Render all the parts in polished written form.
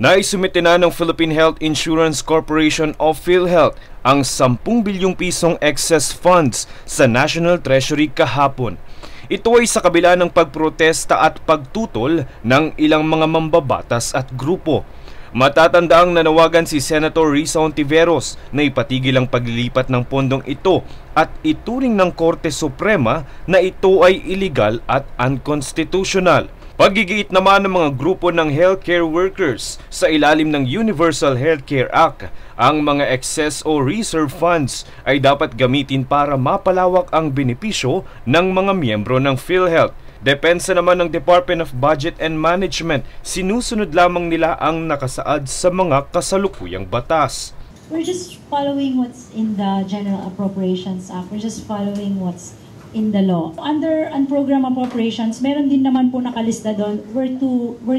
Naisumite na ng Philippine Health Insurance Corporation of PhilHealth ang 10 bilyong pisong excess funds sa National Treasury kahapon. Ito ay sa kabila ng pagprotesta at pagtutol ng ilang mga mambabatas at grupo. Matatandaang nanawagan si Senator Risa Hontiveros na ipatigil ang paglilipat ng pondong ito at ituring ng Korte Suprema na ito ay illegal at unconstitutional. Paggigiit naman ng mga grupo ng healthcare workers sa ilalim ng Universal Healthcare Act, ang mga excess o reserve funds ay dapat gamitin para mapalawak ang benepisyo ng mga miyembro ng PhilHealth. Depensa naman ng Department of Budget and Management, sinusunod lamang nila ang nakasaad sa mga kasalukuyang batas. We're just following what's in the General Appropriations Act. We're just following what's in the law. Under unprogrammed appropriations, meron din naman po nakalista doon where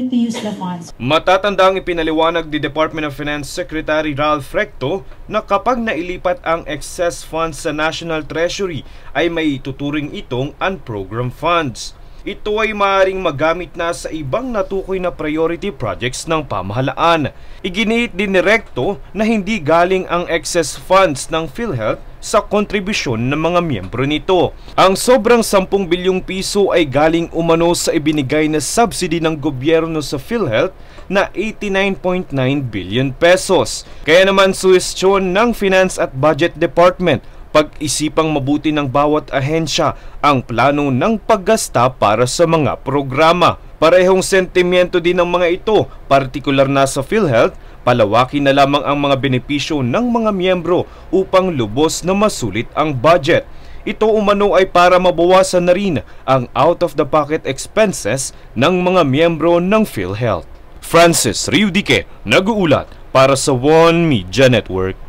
to use the funds. Matatandaang ipinaliwanag ni Department of Finance Secretary Ralph Recto na kapag nailipat ang excess funds sa National Treasury ay may tuturing itong unprogrammed funds. Ito ay maaaring magamit na sa ibang natukoy na priority projects ng pamahalaan. Iginiit din ni Recto na hindi galing ang excess funds ng PhilHealth sa kontribusyon ng mga miyembro nito. Ang sobrang 10 bilyong piso ay galing umano sa ibinigay na subsidy ng gobyerno sa PhilHealth na 89.9 billion pesos. Kaya naman suhestyon ng Finance at Budget Department, pag-isipang mabuti ng bawat ahensya ang plano ng paggasta para sa mga programa. Parehong sentimiento din ng mga ito, partikular na sa PhilHealth, palawakin na lamang ang mga benepisyo ng mga miyembro upang lubos na masulit ang budget. Ito umano ay para mabawasan na rin ang out-of-the-pocket expenses ng mga miyembro ng PhilHealth. Francis Riudique, nag-uulat para sa One Media Network.